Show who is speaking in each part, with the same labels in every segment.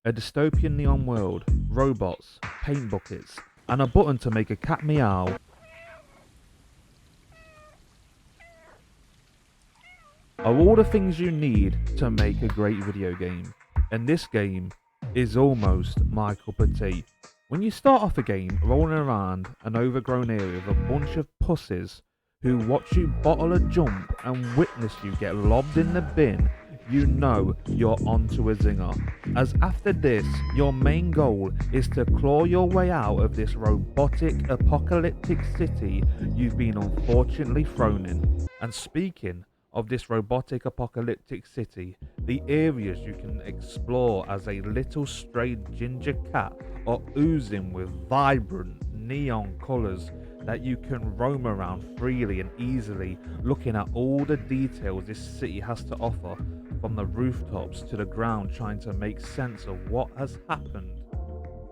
Speaker 1: A dystopian neon world, robots, paint buckets, and a button to make a cat meow are all the things you need to make a great video game. And this game is almost my cup of tea. When you start off a game rolling around an overgrown area with a bunch of pussies who watch you bottle a jump and witness you get lobbed in the bin, you know you're onto a zinger. As after this, your main goal is to claw your way out of this robotic apocalyptic city you've been unfortunately thrown in. And speaking of this robotic apocalyptic city, the areas you can explore as a little stray ginger cat are oozing with vibrant neon colours that you can roam around freely and easily, looking at all the details this city has to offer, from the rooftops to the ground, trying to make sense of what has happened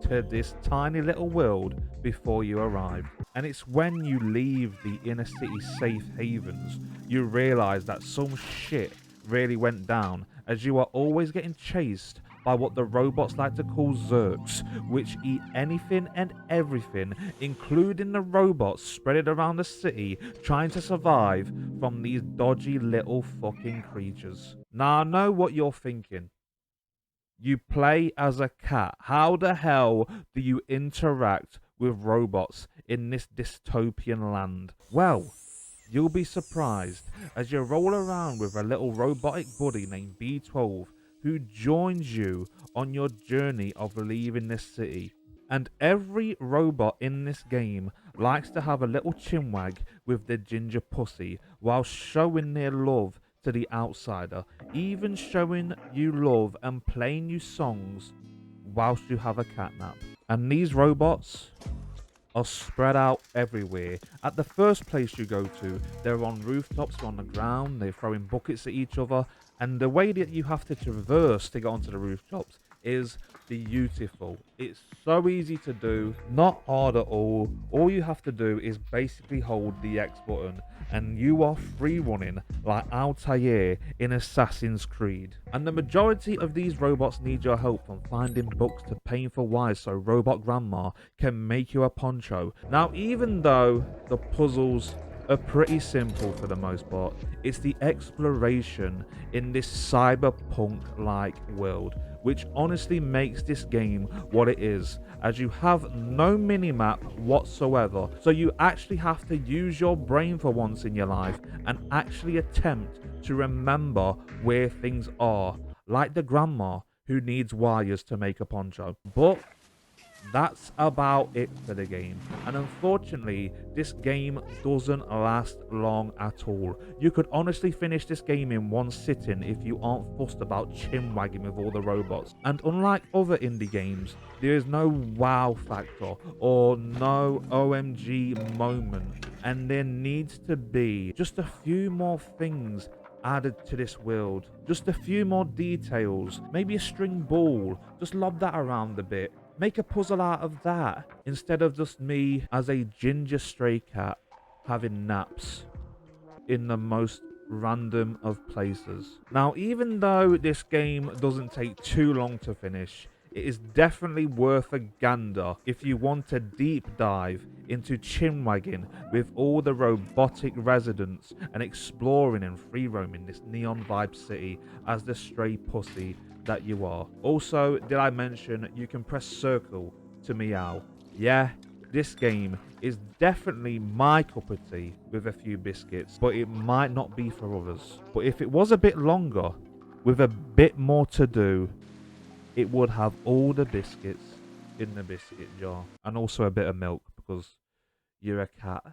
Speaker 1: to this tiny little world before you arrived. And it's when you leave the inner city safe havens you realise that some shit really went down, as you are always getting chased by what the robots like to call Zerks, which eat anything and everything, including the robots spread around the city trying to survive from these dodgy little fucking creatures. Now I know what you're thinking. You play as a cat. How the hell do you interact with robots in this dystopian land? Well, you'll be surprised as you roll around with a little robotic buddy named B12 who joins you on your journey of leaving this city. And every robot in this game likes to have a little chinwag with the ginger pussy while showing their love to the outsider, even showing you love and playing you songs whilst you have a catnap. And these robots are spread out everywhere. At the first place you go to, they're on rooftops, on the ground, they're throwing buckets at each other, and the way that you have to traverse to get onto the rooftops is beautiful. It's so easy to do, not hard at all. All you have to do is basically hold the X button and you are free running like Altair in Assassin's Creed. And the majority of these robots need your help, from finding books to paying for wires so Robot Grandma can make you a poncho. Now, even though the puzzles are pretty simple for the most part, it's the exploration in this cyberpunk-like world which honestly makes this game what it is, as you have no minimap whatsoever, so you actually have to use your brain for once in your life and actually attempt to remember where things are, like the grandma who needs wires to make a poncho. But that's about it for the game, and unfortunately this game doesn't last long at all. You could honestly finish this game in one sitting if you aren't fussed about chin-wagging with all the robots. And unlike other indie games, there is no wow factor or no OMG moment, and there needs to be just a few more things added to this world, just a few more details, maybe a string ball, just lob that around a bit. Make a puzzle out of that, instead of just me as a ginger stray cat having naps in the most random of places. Now, even though this game doesn't take too long to finish, it is definitely worth a gander if you want a deep dive into chin-wagging with all the robotic residents and exploring and free roaming this neon vibe city as the stray pussy that you are. Also, did I mention you can press circle to meow? Yeah, this game is definitely my cup of tea with a few biscuits, but it might not be for others. But if it was a bit longer, with a bit more to do, it would have all the biscuits in the biscuit jar, and also a bit of milk because you're a cat.